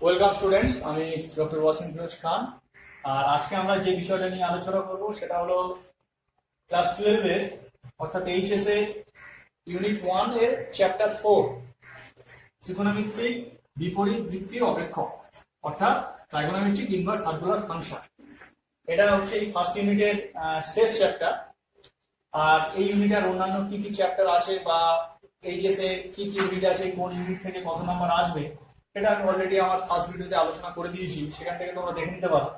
Welcome students, আমি doctor Wasim Firoz খান। আর আজকে আমরা যে বিষয়টা নিয়ে আলোচনা করব সেটা হলো ক্লাস 12 এর অর্থাৎ এইচএস এর ইউনিট 1 এর চ্যাপ্টার 4 ত্রিকোণমিতিক বিপরীত বৃত্তীয় অপেক্ষক অর্থাৎ ট্রাইগোনোমেট্রিক ইনভার্স সার্কুলার ফাংশন। এটা হচ্ছে এই ফার্স্ট ইউনিটের শেষ চ্যাপ্টার। আর এই ইউনিটের অন্যান্য কি কি চ্যাপ্টার আছে বা এইচএস এ কি কি ইউনিট আছে, কোন ইউনিট থেকে কত নাম্বার আসবে, এটা আমি অলরেডি আমার ফার্স্ট ভিডিওতে আলোচনা করে দিয়েছি, সেখান থেকে তোমরা দেখে নিতে পারো।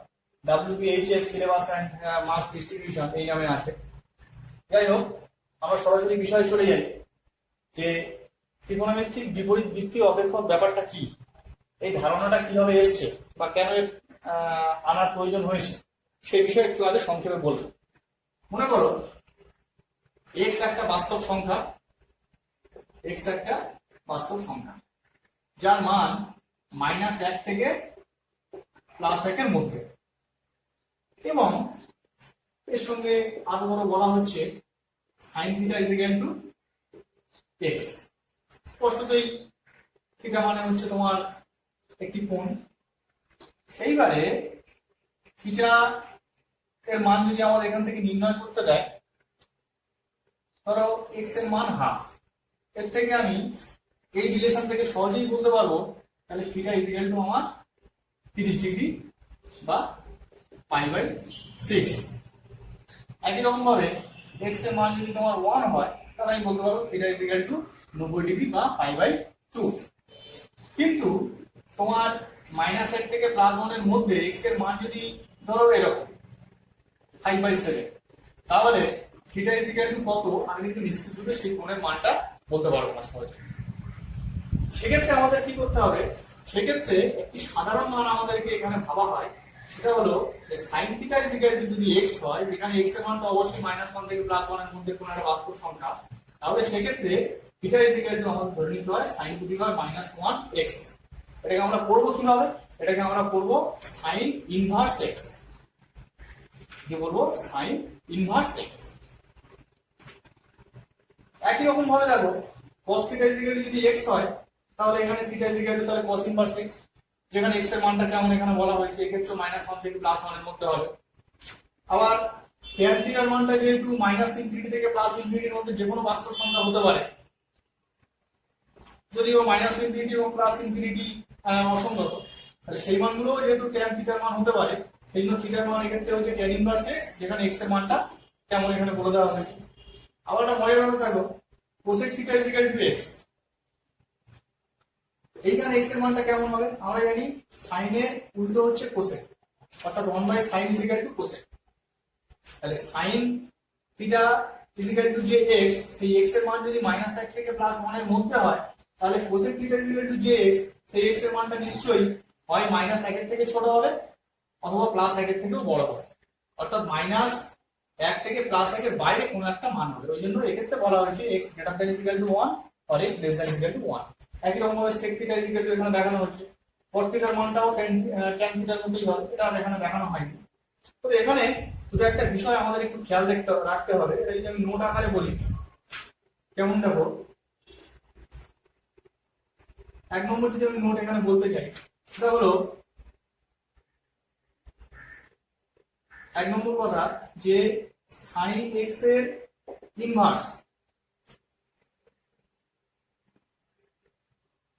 WBHS syllabus and marks distribution এই নামে আছে। যাই হোক, আমরা সরাসরি বিষয়ে চলে যাই যে ত্রিকোণমিতিক বিপরীত বৃত্তীয় অপেক্ষক ব্যাপারটা কি, এই ধারণাটা কিভাবে এসছে বা কেন আনার প্রয়োজন হয়েছে সেই বিষয়ে একটু আগে সংক্ষেপে বলবো। মনে করো এক্স একটা বাস্তব সংখ্যা, যার মান -1 থেকে +1 এর মধ্যে, এবং এর সঙ্গে আরো বড় বলা হচ্ছে sin θ x। স্পষ্টতই থিটা মানে হচ্ছে তোমার একটি কোণ। এইবারে থিটা এর মান যদি আমাদের এখান থেকে নির্ণয় করতে দেয়, ধরো x এর মান ½ এর থেকে আমি এই রিলেশন থেকে সহজেই বলতে পারবো তাহলে থিটা ইকুয়াল টু আমার 30 ডিগ্রি বা π/6। একই রকম ভাবে x এর মান যদি তোমার 1 হয় তাহলে আমি বলতে পারবো থিটা ইকুয়াল টু 90 ডিগ্রি বা π/2। কিন্তু তোমার -1 থেকে +1 এর মধ্যে x এর মান যদি ধরো এরকম 5/7, তাহলে থিটা ইকুয়াল টু কত আমি কিন্তু নিশ্চিতভাবে সেই কোণের মানটা বলতে পারবো না সহজে। সেক্ষেত্রে আমাদের কি করতে হবে, সেক্ষেত্রে একটি সাধারণ মান আমাদেরকে এখানে ভাবা হয়, সেটা হলো sin θ যদি x হয়, যেখানে x এর মান তো অবশ্যই -1 থেকে +1 এর মধ্যে কোনো একটা বাস্তব সংখ্যা, তাহলে সেক্ষেত্রে θ আমাদের ধরে নিতে হয় sin -1x। এটাকে আমরা করব কিভাবে, এটাকে আমরা করব sin ইনভার্স x। কি করব? sin inverse x। একই রকম ভাবে দেখো cos θ যদি x হয়, তাহলে এখানে θ তাহলে cos ইনভার্স x, যেখানে x এর মানটা কেমন এখানে বলা হয়েছে, এক্ষেত্রে -1 থেকে +1 এর মধ্যে হবে। আবার tan θ এর মানটা যেহেতু -∞ থেকে +∞ এর মধ্যে যে কোনো বাস্তব সংখ্যা হতে পারে, যদিও -∞ এবং +∞ অসঙ্গত, তাহলে সেই মানগুলো যেহেতু tan θ এর মান হতে পারে, সেই জন্য θ এর মান এক্ষেত্রে হচ্ছে tan ইনভার্স x, যেখানে x এর মানটা কেমন এখানে বলে দেওয়া হয়েছে। আবার একটা মজার ব্যাপার দেখো cosec θ x, এইখানে x এর মানটা কেমন হবে, আমরা জানি sin এর উল্টো হচ্ছে cosec, অর্থাৎ 1/sin cosec। তাহলে sin θ যে x, সেই x এর মান যদি -1 থেকে +1 এর মধ্যে হয়, তাহলে cosec θ যে x, সেই x এর মানটা নিশ্চয়ই হয় -1 এর থেকে ছোট হবে অথবা +1 এর থেকেও বড় হবে, অর্থাৎ -1 থেকে +1 এর বাইরে কোনো একটা মান হবে। ওই জন্য এক্ষেত্রে বলা হয়েছে x > 1 or x < 1। একই রকম ভাবে sec θ এখানে দেখানো হচ্ছে, cos θ এর মানটাও tan θ এর মতোই হবে, এটা এখানে দেখানো হয়নি। তো এখানে দুটো একটা বিষয় আমাদের একটু খেয়াল রাখতে হবে, এটা যদি আমি নোট আকারে বলি, কেমন দেখো, 1 নম্বর যদি আমি নোট এখানে বলতে চাই, সেটা হলো 1 নম্বর কথা যে sin x এর ইনভার্স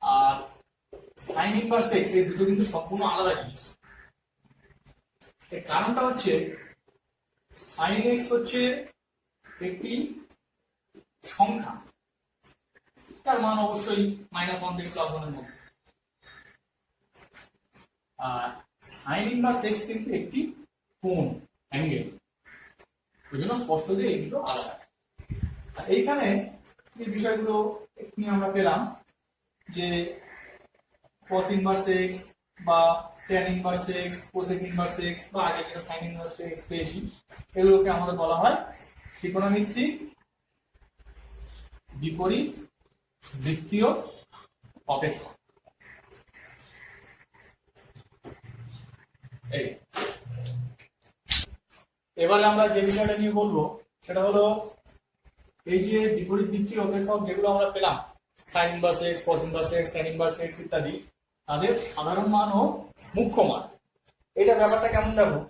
আর sin ইনভার্স x, এই দুটো কিন্তু সম্পূর্ণ আলাদা জিনিস। এর কারণটা হচ্ছে sin x হচ্ছে একটি সংখ্যা, তার মান অবশ্যই -1 থেকে +1 এর মধ্যে, আর sin ইনভার্স x কিন্তু একটি কোণ, অ্যাঙ্গেল। ওই জন্য স্পষ্ট যে এই দুটো আলাদা। আর এইখানে যে বিষয়গুলো একটু আমরা পেলাম যে cos ইনভার্স x বা tan inverse x, cosec inverse x বা আগে যেটা sin ইনভার্স x পেয়েছি, এগুলোকে আমাদের বলা হয় ত্রিকোণমিতিক বিপরীত বৃত্তীয় অপেক্ষক। এবারে আমরা যে বিষয়টা নিয়ে বলবো সেটা হলো এই যে বিপরীত বৃত্তীয় অপেক্ষক যেগুলো আমরা পেলাম, sin inverse x, cos inverse x, tan inverse x ইত্যাদি, তাদের সাধারণ মান ও মুখ্য মান। এটা ব্যাপারটা কেমন দেখো,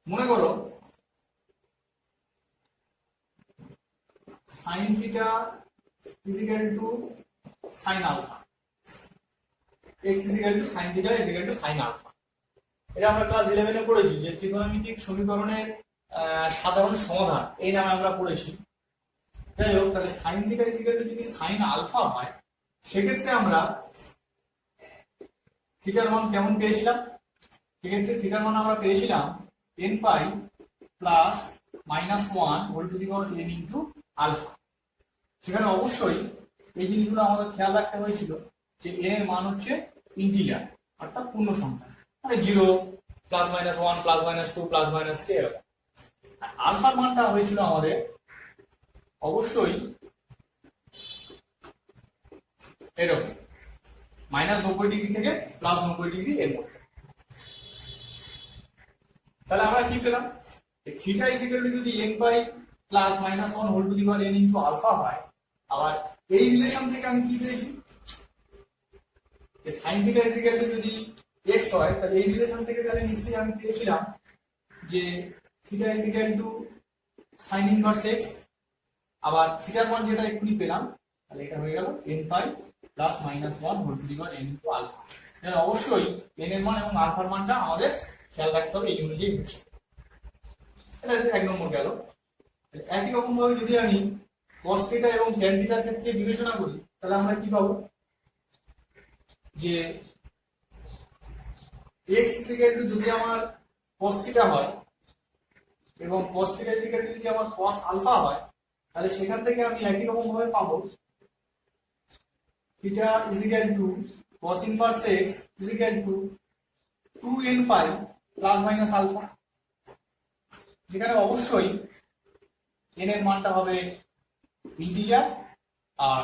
মনে করো sine theta equal to sine alpha, x equal to sine theta equal to sine alpha. এটা আমরা ক্লাস 11 এ পড়েছি যে ত্রিকোণমিতিক সমীকরণের সাধারণ সমাধান এই নামে আমরা পড়েছি। যাই হোক, তাহলে সাইন থিটা ইজিক্যাল টু যদি সাইন আলফা হয়, সেক্ষেত্রে আমরা থিটার মান কেমন পেয়েছিলাম? সেক্ষেত্রে থিটার মান আমরা পেয়েছিলাম n pi plus -1 whole to the power n into alpha. সেখানে অবশ্যই এই জিনিসগুলো আমাদের খেয়াল রাখতে হয়েছিল যে n এর মান হচ্ছে ইন্টিজার, অর্থাৎ পূর্ণ সংখ্যা, মানে 0 plus minus 1 plus minus 2 plus minus 3 এরকম। আলফার মানটা হয়েছিল আমাদের অবশ্যই এরকম -90 ডিগ্রি থেকে +90 ডিগ্রি এর মধ্যে। তাহলে আমরা কি পেলাম? থিটা ইকুয়াল টু যদি n by plus minus 1 whole to the power n into alpha হয়, আবার এই রিলেশন থেকে আমি কি পেয়েছি? সাইন থিটা ইকুয়াল টু যদি x হয়, তাহলে এই রিলেশন থেকে তাহলে নিশ্চয়ই আমি পেয়েছিলাম যে theta equal to sign inverse x। আবার থিটার মান যেটা এক্ষুনি পেলাম, তাহলে এটা হয়ে গেল n pi plus minus 1 whole to the power n into alpha. তাহলে অবশ্যই n এর মান এবং আলফার মানটা আমাদের খেয়াল রাখতে হবে এই অনুযায়ী হচ্ছে। এটা 1 নম্বর গেল। একই রকম ভাবে যদি আমি cos থিটা এবং tan থিটার ক্ষেত্রে বিবেচনা করি, তাহলে আমরা কি পাবো? যে x ইকুয়াল টু যদি আমার cos থিটা হয় এবং cos থিটা ইকুয়াল টু যদি আমার cos আলফা হয়, তাহলে সেখান থেকে আমি একই রকম ভাবে পাবো theta equal to cos inverse x equal to 2n pi plus minus alpha, যেখানে অবশ্যই n এর মানটা হবে ইন্টিজার আর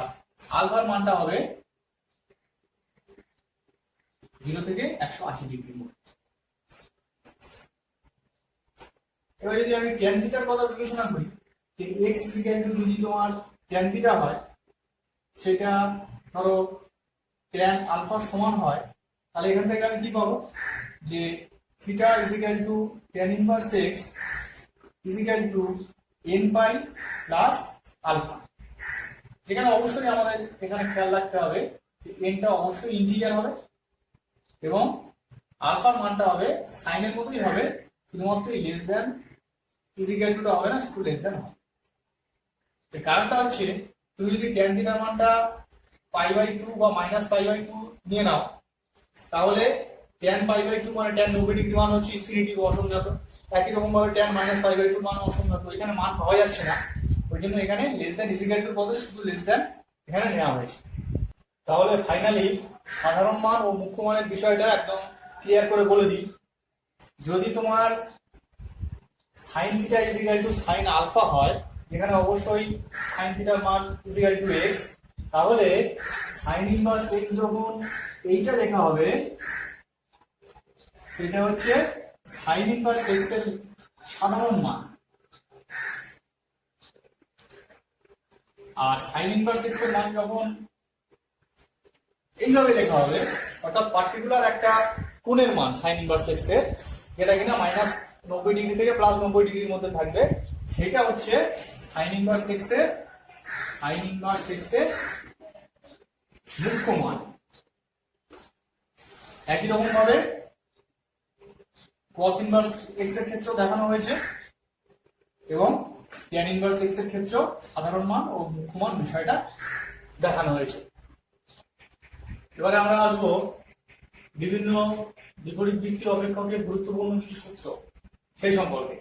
আলফার মানটা হবে 0 থেকে 180 ডিগ্রির মধ্যে। এবার যদি আমি tan থিটার কথা বিবেচনা করি, যে x ইকুয়াল টু যদি তোমার tan থিটা হয়, সেটা ধরো tan আলফার সমান হয়, তাহলে এখান থেকে আমি কি পাবো? যে theta equal to tan inverse x equal to n pi plus alpha, যেখানে অবশ্যই আমাদের এখানে খেয়াল রাখতে হবে যে n টা অবশ্যই ইন্টিজার হবে এবং আলফার মানটা হবে সাইনের মতোই হবে, শুধুমাত্র লেস দ্যান ইকুয়াল টুটা হবে না, শুধু লেস দ্যান হবে। এর কারণটা হচ্ছে তুমি যদি tan থিটার মানটা π/2 বা -π/2 নিয়ে নাও, তাহলে tan π/2 মানে tan 90 ডিগ্রি মান হচ্ছে ইনফিনিটি বা অসংজ্ঞাত। একই রকম ভাবে tan -π/2 মান অসংজ্ঞাত, এখানে মান পাওয়া যাচ্ছে না, ওই জন্য এখানে লেস দ্যান ইকুয়াল টুর বদলে শুধু লেস দ্যান এখানে নেওয়া হয়েছে। তাহলে ফাইনালি সাধারণ মান ও মুখ্য মানের বিষয়টা একদম ক্লিয়ার করে বলে দিই। যদি তোমার sine theta equal to sine alpha হয়, যেখানে অবশ্যই সাইন থিটার মান ইকুয়াল টু x, তাহলে সাইন ইনভার্স x যখন এইটা লেখা হবে, সেটা হচ্ছে সাইন ইনভার্স x এর সাধারণ মান। আর সাইন ইনভার্স x এর মান যখন এইভাবে লেখা হবে, অর্থাৎ পার্টিকুলার একটা কোণের মান সাইন ইনভার্স x এর, যেটা কিনা -90 ডিগ্রি থেকে +90 ডিগ্রির মধ্যে থাকবে, সেটা হচ্ছে সাইন ইনভার্স x এর মুখ্য মান। একই রকম ভাবে cos ইনভার্স x এর ক্ষেত্রেও দেখানো হয়েছে এবং tan ইনভার্স x এর ক্ষেত্রেও সাধারণ মান ও মুখ্য মান বিষয়টা দেখানো হয়েছে। এবারে আমরা আসবো বিভিন্ন বিপরীত বৃত্তীয় অপেক্ষকের গুরুত্বপূর্ণ কিছু সূত্র সেই সম্পর্কে।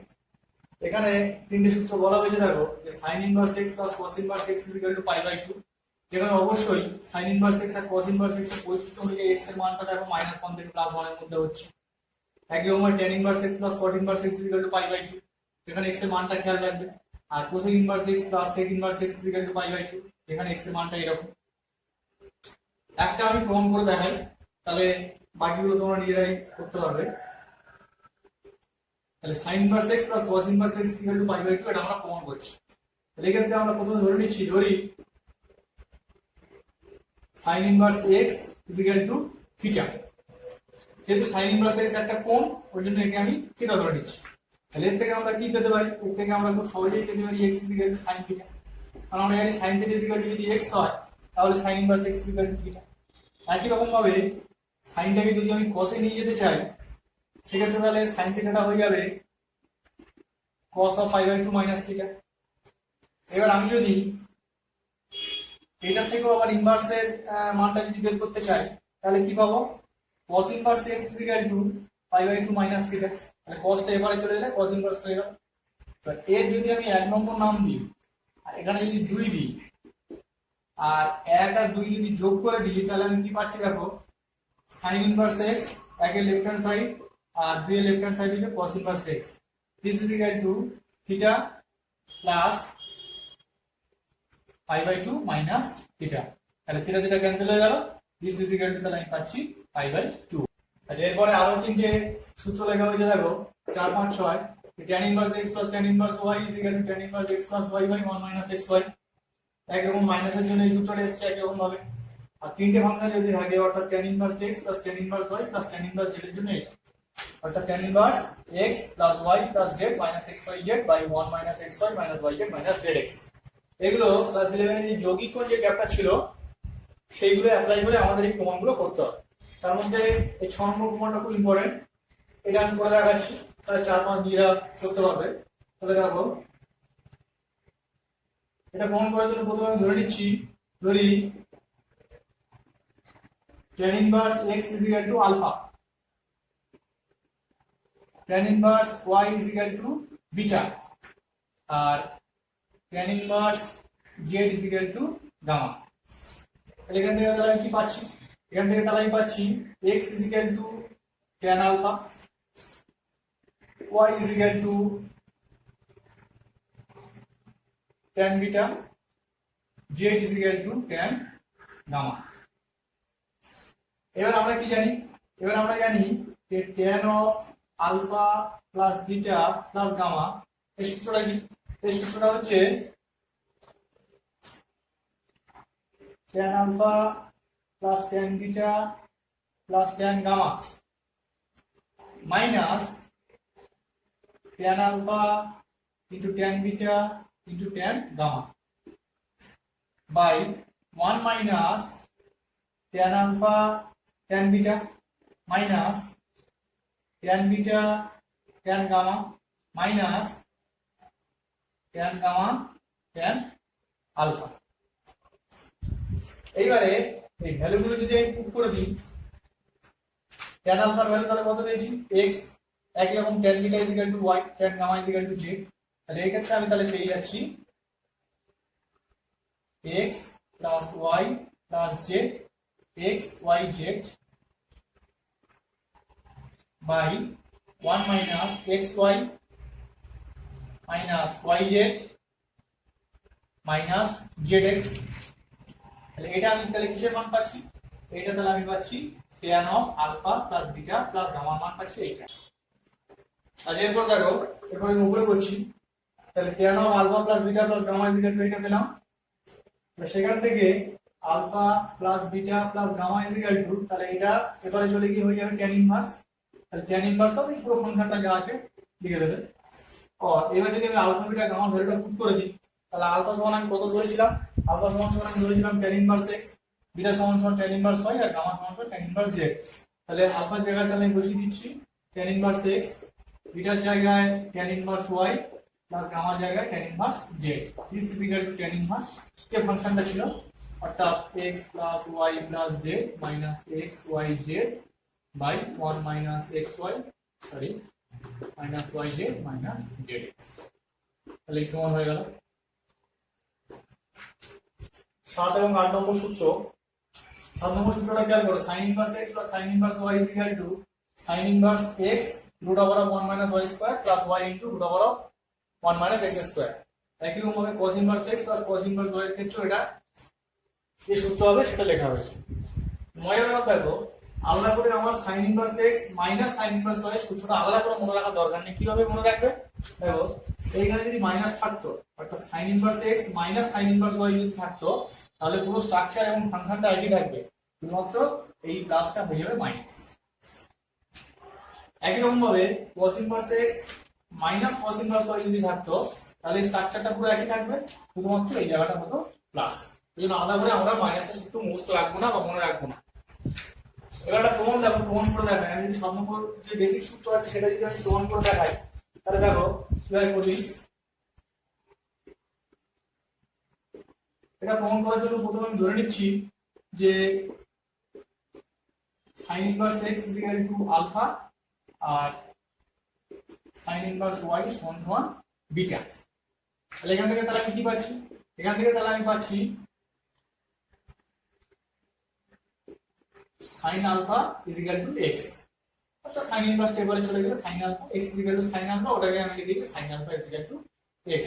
এখানে তিনটে সূত্র বলা হয়েছে, দেখো যে sin inverse x plus cos inverse x equal to π/2, যেখানে অবশ্যই sin ইনভার্স x আর cos ইনভার্স x এর বৈশিষ্ট্য অনুযায়ী x এর মানটা দেখো -1 থেকে +1 এর মধ্যে হচ্ছে। একই রকম tan inverse x plus cot inverse x equal to π/2, যেখানে x এর মানটা খেয়াল রাখবে। আর cosec inverse x plus sec inverse x equal to π/2, যেখানে x এর মানটা এরকম। একটা আমি প্রমাণ করে দেখাই, তাহলে বাকিগুলো তোমরা নিজেরাই করতে পারবে। তাহলে sin inverse x plus cos inverse x equal to π/2, এটা আমরা প্রমাণ করছি। তাহলে এক্ষেত্রে আমরা প্রথমে ধরে নিচ্ছি, ধরি sin inverse x equal two theta. যেহেতু sin ইনভার্স x একটা কোণ, ওই জন্য একে আমি থিটা ধরে নিচ্ছি। তাহলে এর থেকে আমরা কি পেতে পারি? এর থেকে আমরা খুব সহজেই পেতে পারি x equal two sin theta. কারণ আমরা জানি sin থিটা ইকুয়াল টু যদি x হয় তাহলে sin inverse x equal two theta. একই রকম ভাবে সাইনটাকে যদি আমি cos এ নিয়ে যেতে চাই, সেক্ষেত্রে তাহলে sin থিটাটা হয়ে যাবে cos of pi by 2 minus theta. এবার আমি যদি এটা থেকেও আবার ইনভার্সের মানটা যদি বের করতে চাই, তাহলে কি পাবো? cos inverse x equal to pi by 2 minus theta. তাহলে cos টা এবারে চলে গেলে cos ইনভার্স হয়ে গেল। এবার এর যদি আমি 1 নম্বর নাম দিই আর এখানে যদি 2 দিই আর 1 আর 2 যদি যোগ করে দিই, তাহলে আমি কি পাচ্ছি দেখো, sin ইনভার্স x একের লেফট হ্যান্ড সাইড আর 2 এর লেফট হ্যান্ড সাইড হচ্ছে cos inverse x। this is equal to theta plus pi by 2 minus theta। তাহলে থিটা থিটা ক্যান্সেল হয়ে গেল, this is equal to তাহলে আমি পাচ্ছি pi by 2। আচ্ছা, এরপরে আরো তিনটে সূত্র লেখা হয়েছে দেখো, 4 5 6। tan inverse x plus tan inverse y is equal to tan inverse x plus y by 1 minus xy। একরকম মাইনাসের জন্য এই সূত্রটা এসেছে একরকম ভাবে। আর তিনটে ফাংশন যদি থাকে, অর্থাৎ tan inverse x plus tan inverse y plus tan inverse z এর জন্য এটা, অর্থাৎ tan inverse x plus y plus z minus xyz by 1 minus xy minus yz minus zx। এগুলো ক্লাস 11 এর যে যৌগিক কোণ যে চ্যাপ্টার ছিল সেইগুলো অ্যাপ্লাই করে আমাদের এই প্রমাণগুলো করতে হবে। তার মধ্যে এই 6 নম্বর প্রমাণটা খুব ইম্পর্টেন্ট, এটা আমি করে দেখাচ্ছি, তাহলে 4 5 দিয়ে করতে পারবে। তাহলে দেখো, এটা প্রমাণ করার জন্য প্রথমে আমি ধরে নিচ্ছি, ধরি tan inverse x is equal to alpha, tan inverse y is equal to beta, আর tan inverse z is equal to gamma। তাহলে এখান থেকে তাহলে আমি কি পাচ্ছি? এখান থেকে তাহলে আমি পাচ্ছি x is equal to tan alpha, y is equal to tan beta, z is equal to tan gamma। এবার আমরা কি জানি? এবার আমরা জানি যে tan of alpha plus beta plus gamma এই সূত্রটা কি? এই সূত্রটা হচ্ছে tan alpha plus tan beta plus tan gamma minus tan alpha into tan beta into tan gamma by 1 minus tan alpha tan beta minus tan beta tan gamma minus tan gamma tan alpha। এইবারে এই ভ্যালুগুলো যদি আমি put করে দিই, tan alpha এর value তাহলে কত পেয়েছি? x, একই রকম tan beta is equal to y, tan gamma is equal to z। তাহলে এই ক্ষেত্রে আমি তাহলে পেয়ে যাচ্ছি x plus y plus z, x y z by 1 minus xy minus yz minus zx। তাহলে এটা আমি তাহলে কিসের মান পাচ্ছি? এটা তাহলে আমি পাচ্ছি tan of alpha plus beta plus gamma মান পাচ্ছি এইটা। আর এরপর দেখো, এরপর আমি উপরে করছি, তাহলে tan of alpha plus beta plus gamma is equal to এটা পেলাম। সেখান থেকে alpha plus beta plus gamma is equal to, তাহলে এটা এবারে চলে গিয়ে হয়ে যাবে tan ইনভার্স। তাহলে tan ইনভার্স অফ এই পুরো ফাংশনটা যা আছে লিখে দেবে। আর এবার যদি আমি আলফা বিটা গামা ভ্যালুটা পুট করে দিই, তাহলে আলফা সমান আমি কত ধরেছিলাম? আলফা সমান আমি ধরেছিলাম tan ইনভার্স x, বিটা সমান tan ইনভার্স y, আর গামা সমান tan ইনভার্স z। তাহলে আলফার জায়গায় তাহলে আমি বসিয়ে দিচ্ছি tan ইনভার্স x, বিটার জায়গায় tan ইনভার্স y প্লাস গামার জায়গায় tan inverse z। this is equal to tan inverse যে ফাংশনটা ছিল, অর্থাৎ x plus y plus z minus x y z by 1 minus xy minus yz minus zx। তাহলে কেমন হয়ে গেল? 7 এবং 8 নম্বর সূত্র। 7 নম্বর সূত্রটা খেয়াল করো, sin inverse x plus sin inverse y is equal to sin inverse x root over of 1 minus y square plus y into root over of 1 minus x square। একই রকম ভাবে cos inverse x plus cos inverse y এর ক্ষেত্রে এটা যে সূত্র হবে সেটা লেখা হয়েছে। মজার ব্যাপার দেখো, আলাদা করে আমার sin inverse x minus sin inverse y এর সূত্রটা আলাদা করে মনে রাখার দরকার নেই। কিভাবে মনে রাখবে? দেখো, এইখানে যদি মাইনাস থাকতো, অর্থাৎ sin inverse x minus sin inverse y যদি থাকতো, তাহলে পুরো স্ট্রাকচার এবং ফাংশনটা একই থাকবে, শুধুমাত্র এই প্লাসটা হয়ে যাবে মাইনাস। একই রকম ভাবে cos inverse x minus cos inverse y যদি থাকতো তাহলে স্ট্রাকচারটা পুরো একই থাকবে, শুধুমাত্র এই জায়গাটা হতো প্লাস। এই জন্য আলাদা করে আমরা মাইনাসের সূত্র মুখস্থ রাখবো না বা মনে রাখবো না। এবার একটা প্রমাণ দেখো, প্রমাণ করে দেখাই। আমি যদি 7 নম্বর যে বেসিক সূত্র আছে সেটা যদি আমি প্রমাণ করে দেখাই তাহলে দেখো কিভাবে করি। এটা প্রমাণ করার জন্য প্রথমে আমি ধরে নিচ্ছি যে sin ইনভার্স x আলফা আর sin ইনভার্স y সমান বিটা। তাহলে এখান থেকে তাহলে আমি কি পাচ্ছি, এখান থেকে তাহলে আমি পাচ্ছি sin আলফা x, অর্থাৎ sin ইনভার্স টেবিলে চলে গেলে sin alpha x sin alpha, ওটাকে আমি লিখে দিই sin আলফা x।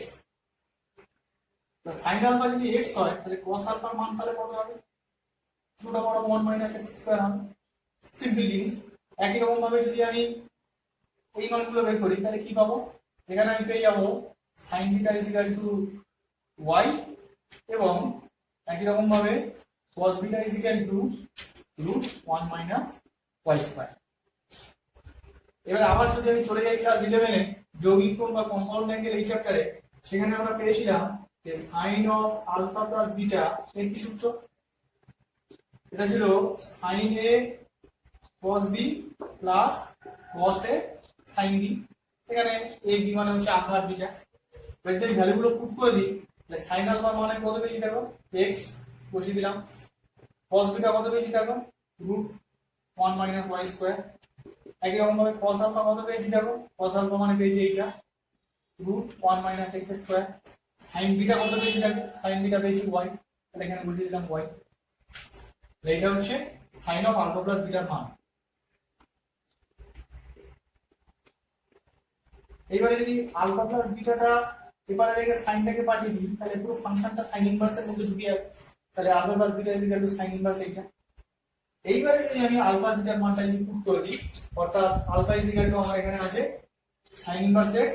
তো sin আলফা যদি x হয় তাহলে cos আলফার মান তাহলে কত হবে, 2 - 1 - x² হবে। সিম্পল জিনিস। একই রকম ভাবে যদি আমি এই মানগুলো বের করি তাহলে কি পাবো, এখানে আমি পেয়ে যাবো sin বিটা y এবং একই রকম ভাবে cos বিটা √1 - y²। এবার আবার যদি আমি চলে যাই ক্লাস 11 এ যৌগিক কোণ বা কম্পাউন্ড অ্যাঙ্গেল এই চ্যাপ্টারে, সেখানে আমরা পেয়েছিলাম যে sin of alpha plus beta এর কি সূত্র, এটা ছিল sin a cos b plus cos a sin b। এখানে a b মানে হচ্ছে আলফা আর বিটা। এবার যদি ভ্যালুগুলো পুট করে দিই তাহলে sin আলফা মানে কত পেয়েছি দেখো x বসিয়ে দিলাম, cos বিটা কত পেয়েছি দেখো √1 - y²। একই রকম ভাবে cos আলফা কত পেয়েছি দেখো, cos আলফা মানে পেয়েছি এইটা √1 - x²। sin বিটা কত পেয়েছি দেখো, sin বিটা পেয়েছি y, তাহলে এখানে বসিয়ে দিলাম y। এইটা হচ্ছে sin অফ আলফা প্লাস বিটার মান। এইবারে যদি আলফা প্লাস বিটাটা এবারে রেখে সাইনটাকে পাঠিয়ে দিই তাহলে পুরো ফাংশনটা সাইন ইনভার্সের মধ্যে ঢুকে যাবে, তাহলে alpha plus beta sine inverse এইটা। এইবারে যদি আমি আলফা বিটার মানটা যদি পুট করে দিই, অর্থাৎ আলফা আমার এখানে আছে সাইন ইনভার্স x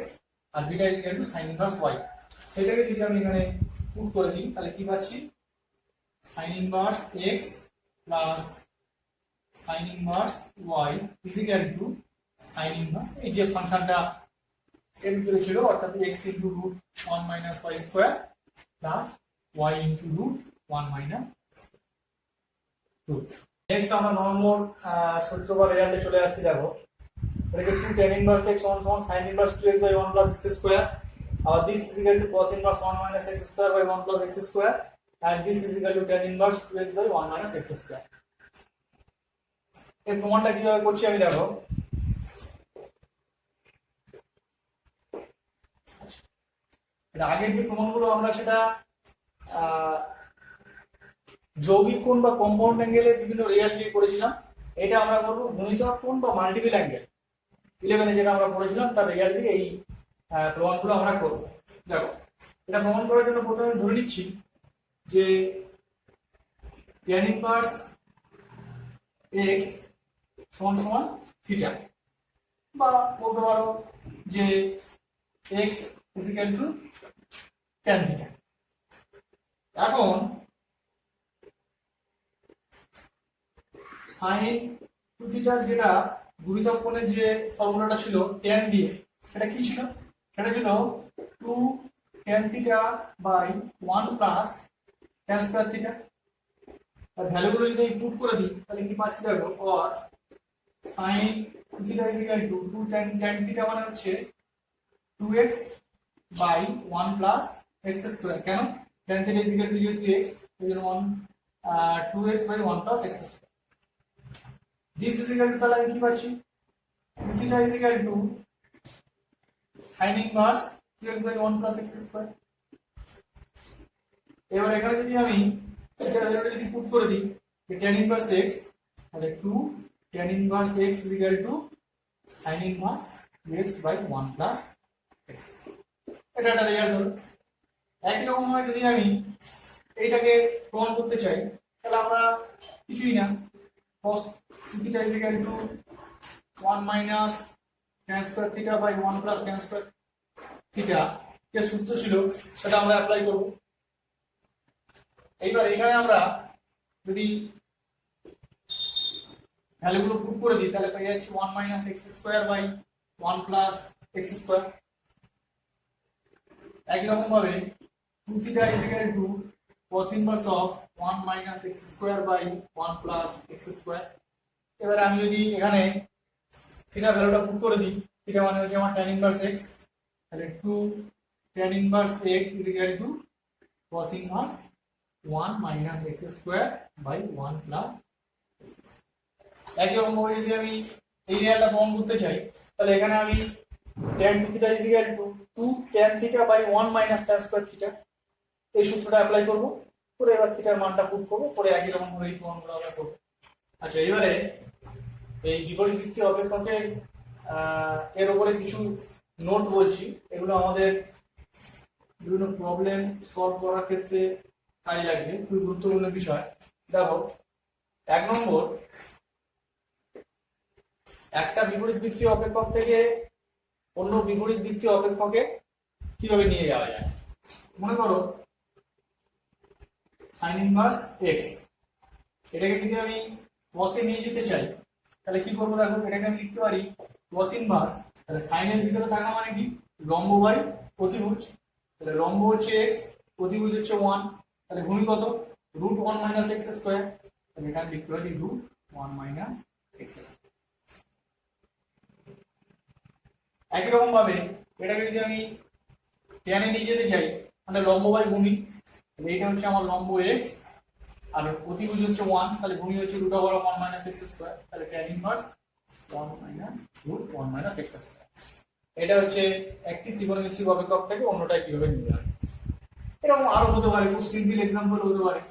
আর বিটা সাইন ইনভার্স y, সেটাকে যদি আমি এখানে পুট করে দিই তাহলে কি পাচ্ছি, sign inverse x plus sign inverse y sign inverse এই যে ফাংশনটা এর ভিতরে ছিল, অর্থাৎ x √1 - y² plus y √1 - 2। Next আমরা 9 নম্বর সূত্র বা রেজাল্টে চলে আসছি। দেখো এটাকে 2 tan inverse x sin inverse 2x/1 + x², R this is equal to cos inverse 1 - x² / 1 + x² and this is equal to tan inverse 2x/1 - x²। এই প্রমাণটা কিভাবে করছি আমি দেখো, এটা আগের যে প্রমাণগুলো আমরা সেটা যৌগিক কোণ বা কম্পাউন্ড অ্যাঙ্গেলের বিভিন্ন রেজাল্ট দিয়ে করেছিলাম। এটা আমরা করবো গুণিতক কোণ বা মাল্টিপল অ্যাঙ্গেল 11 যেটা আমরা পড়েছিলাম তার রেজাল্ট দিয়ে এই প্রমাণগুলো আমরা করবো। দেখো এটা প্রমাণ করার জন্য প্রথমে ধরে নিচ্ছি যে tan ইনভার্স x সমান থিটা, বা বলতে পারো যে x tan থিটা। এখন sin 2 থিটার যেটা গুণিতক কোণের যে ফর্মুলাটা ছিল tan দিয়ে, সেটা কি ছিল, সেটা ছিল 2 tan theta by 1 plus tan square theta. আর ভ্যালুগুলো যদি আমি পুট করে দিই তাহলে কি পাচ্ছি দেখো, or sin 2 theta 2 tan theta মানে হচ্ছে 2x by 1 plus x square. কেন, tan থিটা যেহেতু x, এই জন্য 2x by 1 plus x square. this is equal to তাহলে আমি কি পাচ্ছি, 2 theta sin inverse 2x by 1 plus x square. এবার এখানে যদি আমি এটা ভ্যালুটা যদি পুট করে দিই tan ইনভার্স x, তাহলে 2 tan inverse x sin inverse 2x by 1 plus x। এটা একটা রেজাল্ট হলো। একই রকম ভাবে যদি আমি এইটাকে প্রমাণ করতে চাই তাহলে আমরা কিছুই না, cos 2 theta 1 minus tan square theta by 1 plus tan square theta যে সূত্র ছিল সেটা আমরা অ্যাপ্লাই করব। এইবার এখানে আমরা যদি ভ্যালুগুলো পুট করে দিই তাহলে পেয়ে যাচ্ছি 1 minus x square by 1 plus x square. একই রকম ভাবে 2 theta equal to cos inverse of 1 minus x square by 1 plus x square. এবার আমি যদি এখানে থিটা ভ্যালুটা পুট করে দিই, থিটা মানে হচ্ছে আমার tan ইনভার্স x, তাহলে 2 tan inverse x equal to cos inverse 1 minus x square by 1 plus. একই রকম ভাবে যদি আমি এই রিয়ালটা প্রমাণ করতে চাই তাহলে এখানে আমি tan 2 theta equal to 2 tan theta by 1 minus tan square theta এই সূত্রটা অ্যাপ্লাই করব, করে এবার থিটার মানটা পুট করব, করে একই রকম ভাবে এই প্রমাণগুলো আমরা করব। আচ্ছা, এবারে এই বিপরীত বৃত্তীয় অপেক্ষকের এর উপরে কিছু নোট বলছি, এগুলো আমাদের বিভিন্ন প্রবলেম সলভ করার ক্ষেত্রে কাজে লাগবে, খুবই গুরুত্বপূর্ণ বিষয়। দেখো, 1 নম্বর, একটা বিপরীত বৃত্তীয় অপেক্ষক থেকে অন্য বিপরীত বৃত্তীয় অপেক্ষকে কিভাবে নিয়ে যাওয়া যায়। মনে করো sin ইনভার্স x, এটাকে যদি আমি cos এ নিয়ে যেতে চাই তাহলে কি করব? দেখো, এটাকে আমি লিখতে পারি cos ইনভার্স, তাহলে sin এর ভিতরে থাকা মানে কি লম্ব বাই প্রতিভুজ, তাহলে লম্ব হচ্ছে x, প্রতিভুজ হচ্ছে 1, তাহলে ভূমি কত √1 মাইনাস x স্কয়ার, তাহলে এটা আমি লিখতে পারি √1 মাইনাস x স্কয়ার। একই রকম ভাবে এটাকে যদি আমি tan এ নিয়ে যেতে চাই মানে লম্ব বাই ভূমি, তাহলে এটা হচ্ছে আমার লম্ব x আর প্রতিভুজ হচ্ছে 1, তাহলে ভূমি হচ্ছে √1 মাইনাস x স্কয়ার, তাহলে tan inverse 1 minus √1 minus x square. এটা হচ্ছে একটি ত্রিকোণমিতিক অপেক্ষক থেকে অন্যটা কিভাবে নিয়ে যাবে। এরকম আরো হতে পারে, খুব সিম্পল एग्जांपल হতে পারে,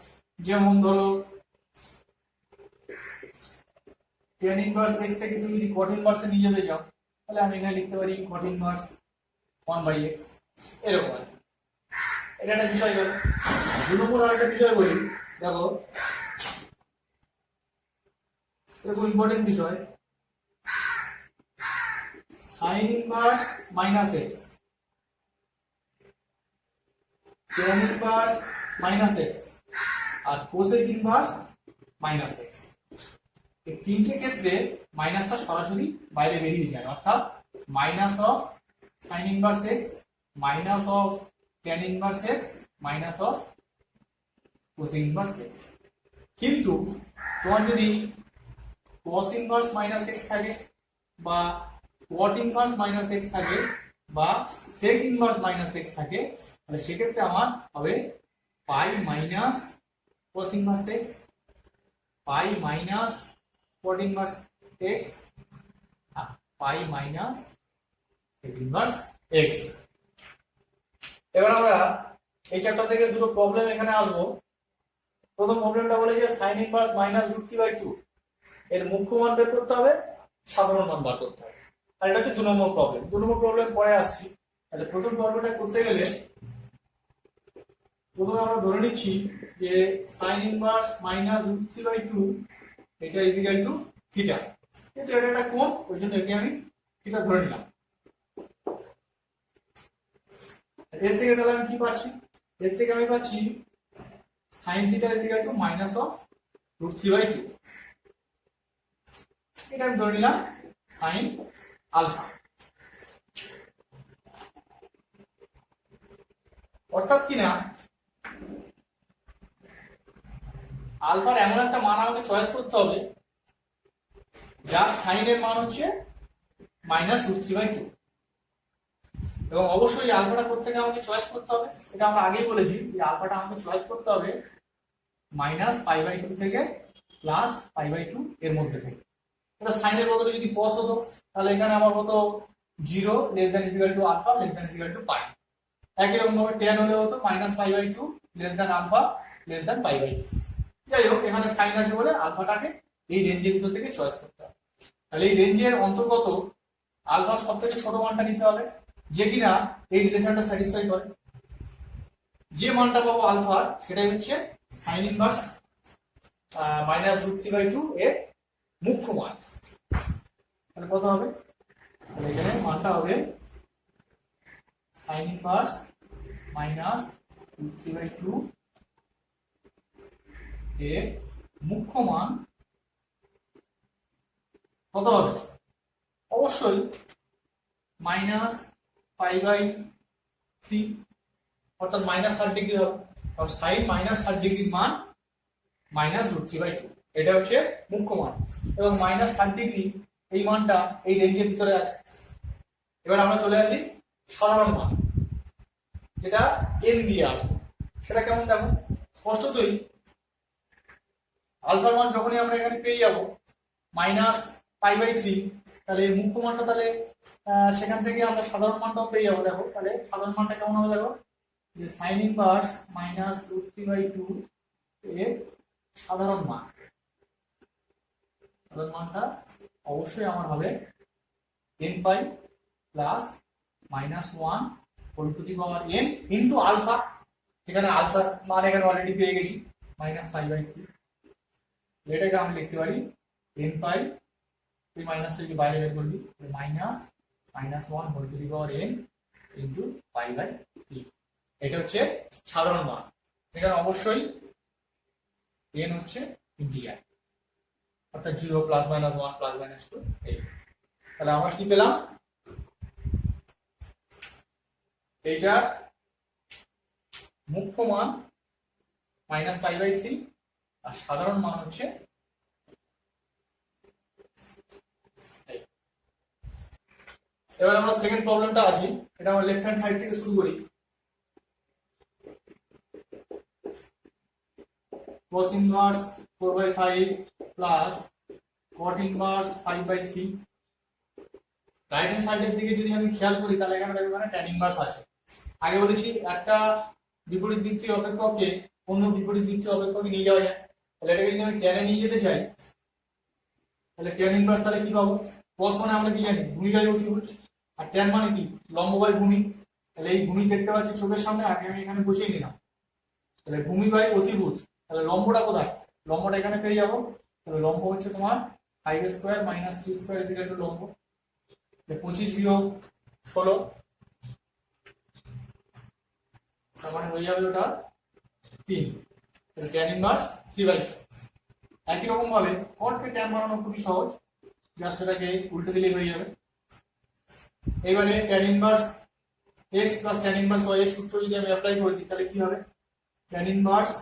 যেমন ধরো tan ইনভার্স x থেকে তুমি যদি cot ইনভার্স এ নিয়ে যেতে চাও তাহলে আমি এখানে লিখতে পারি cot ইনভার্স 1/x, এরকম আর এটা একটা বিষয় গেল। 2 নম্বর আরেকটা বিষয় বলি, দেখো এটা খুব ইম্পর্টেন্ট বিষয়, sin inverse minus x, tan inverse minus x আর cosec ইনভার্স মাইনাস x। এই তিনটে ক্ষেত্রে মাইনাসটা সরাসরি বাইরে বেরিয়ে যায়, অর্থাৎ minus of sin inverse x minus of tan inverse x minus of cosec inverse x। কিন্তু তোমার যদি cos ইনভার্স মাইনাস x থাকে বা cot ইনভার্স মাইনাস x থাকে বা sec ইনভার্স মাইনাস x থাকে তাহলে সেক্ষেত্রে আমার হবে পাই মাইনাস cos ইনভার্স x, পাই মাইনাস cot ইনভার্স x, পাই মাইনাস sec ইনভার্স x। এবার আমরা এই চ্যাপ্টার থেকে দুটো প্রবলেম এখানে আসবো। প্রথম প্রবলেমটা বলে যে sin ইনভার্স মাইনাস √3/2 এর মুখ্য মান বের করতে হবে, সাধারণ মান বার করতে হবে, আর এটা হচ্ছে 2 নম্বর প্রবলেম। 2 নম্বর প্রবলেম পরে আসছি। তাহলে প্রথম পর্বটা করতে গেলে প্রথমে আমরা ধরে নিচ্ছি যে sin ইনভার্স মাইনাস √3/2 এটা ইকুয়াল টু থিটা, কিন্তু এটা একটা কোণ, ওই জন্য একে আমি থিটা ধরে নিলাম। এর থেকে তাহলে আমি কি পাচ্ছি? এর থেকে আমি পাচ্ছি sin theta equal two minus of √3/2, এটা আমি ধরে নিলাম sin আলফা। অর্থাৎ কি না, আলফার এমন একটা মান আমাকে চয়েস করতে হবে যার সাইন এর মান হচ্ছে মাইনাস √3/2, এবং অবশ্যই আলফাটা কোত্থেকে আমাকে চয়েস করতে হবে, এটা আমরা আগেই বলেছি যে আলফাটা আমাকে চয়েস করতে হবে মাইনাস π/2 থেকে প্লাস π/2 এর মধ্যে থেকে। এটা সাইনের বদলে যদি cos হতো তাহলে এখানে আমার হতো 0 less than equal to alpha less than equal to pi. একই রকম ভাবে tan হলে হতো minus π/2 less than alpha less than π/2। যাই হোক, এখানে সাইন আছে বলে আলফাটাকে এই রেঞ্জের ভিতর থেকে চয়েস করতে হবে। তাহলে এই রেঞ্জের অন্তর্গত আলফার সবথেকে ছোট মানটা নিতে হবে যে কিনা এই রিলেশনটা স্যাটিসফাই করে। যে মানটা পাবো আলফার সেটাই হচ্ছে সাইন ইনভার্স মাইনাস √3/2 এর মুখ্য মান। তাহলে কত হবে? তাহলে এখানে মানটা হবে সাইন ইনভার্স মাইনাস √3/2 এর মুখ্য মান কত হবে? অবশ্যই -π/3 অর্থাৎ -60 হবে। আর sin -60 মান -√3/2, এটা হচ্ছে মুখ্য মান এবং -60 এই মানটা এই রেঞ্জের ভিতরে আছে। এবার আমরা চলে আসি সাধারণ মান, যেটা n দিয়ে আসবে। সেটা কেমন দেখো, স্পষ্টতই আলফার মান যখনই আমরা এখানে পেয়ে যাব -π/3, তাহলে এই মুখ্য মানটা তাহলে সেখান থেকে আমরা সাধারণ মানটাও পেয়ে যাবো। দেখো তাহলে সাধারণ মানটা কেমন হবে, দেখো যে sin ইনভার্স -√3/2 এর সাধারণ মানটা অবশ্যই আমার হবে n π plus -1 whole to the power n into alpha. এখানে আলফার মান এখানে অলরেডি পেয়ে গেছি -π/3। এটাকে আমি লিখতে পারি n π, এই মাইনাসটা যদি বাইরে বের করবি -1 whole to the power n into π/3। এটা হচ্ছে সাধারণ মান। এখানে অবশ্যই n হচ্ছে ইন্টিজার, অর্থাৎ 0 +-1 +-2 এই। তাহলে আমরা কি পেলাম, এইটা মুখ্য মান -π/3 আর সাধারণ মান হচ্ছে এই। এবার আমরা সেকেন্ড প্রবলেমটা আসি। এটা আমরা লেফট হ্যান্ড সাইড থেকে শুরু করি। cos inverse 4/5 plus cot inverse 5/3। Right hand সাইডের দিকে যদি আমি খেয়াল করি তাহলে এখানে দেখো এখানে tan ইনভার্স আছে। আগে বলেছি একটা বিপরীত দিকটি অপেক্ষককে অন্য বিপরীত দিকটি অপেক্ষকে নিয়ে যাওয়া যায়। তাহলে এটাকে যদি আমি tan এ নিয়ে যেতে চাই তাহলে tan ইনভার্স তাহলে কি পাবো, cos মানে আমরা কি জানি ভূমি বাই অতিভুজ, আর tan মানে কি লম্ব বাই ভূমি। তাহলে এই ভূমি দেখতে পাচ্ছি চোখের সামনে, আগে আমি এখানে বসিয়ে নিলাম। তাহলে ভূমি বাই অতিভুজ, তাহলে লম্বটা কোথায়, লম্বটা এখানে পেয়ে যাবো। তাহলে লম্ব হচ্ছে তোমার 5² - 3² লম্ব। 25 বিয়োগ 16, তার মানে হয়ে যাবে ওটা 3। তাহলে tan ইনভার্স 3/4। একই রকম ভাবে cot কে tan বানানো খুবই সহজ, জাস্ট এটাকে উল্টে দিলেই হয়ে যাবে। এবারে tan inverse x plus tan inverse y এর সূত্র যদি আমি অ্যাপ্লাই করে দিই তাহলে কি হবে, tan inverse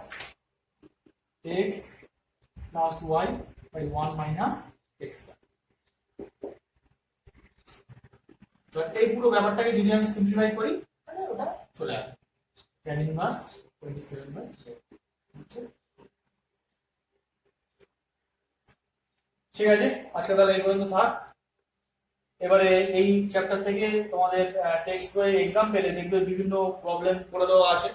x plus y by 1 minus x। তো এই পুরো ব্যাপারটাকে যদি আমি সিম্পলিফাই করি তাহলে ওটা চলে আসবে tan ইনভার্স 27/8। ঠিক আছে, আজকে তাহলে এই পর্যন্ত থাক। এবারে এই চ্যাপ্টার থেকে তোমাদের টেক্সট বই এক্সাম পেলে দেখবে বিভিন্ন প্রবলেম করে দেওয়া আছে,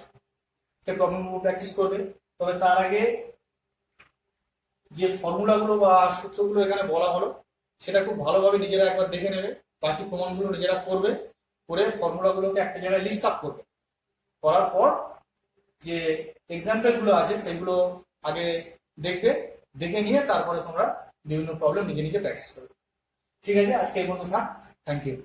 সেই প্রবলেমগুলো প্র্যাকটিস করবে। তবে তার আগে যে ফর্মুলাগুলো বা সূত্রগুলো এখানে বলা হলো সেটা খুব ভালোভাবে নিজেরা একবার দেখে নেবে। বাকি প্রমাণগুলো নিজেরা করবে, করে ফর্মুলাগুলোকে একটা জায়গায় লিস্ট আপ করবে। করার পর যে এক্সাম্পল গুলো আছে সেগুলো আগে দেখবে, দেখে নিয়ে তারপরে তোমরা বিভিন্ন প্রবলেম নিজে নিজে প্র্যাকটিস করবে। ঠিক আছে, আজকে এই পর্যন্ত থাক। Thank you.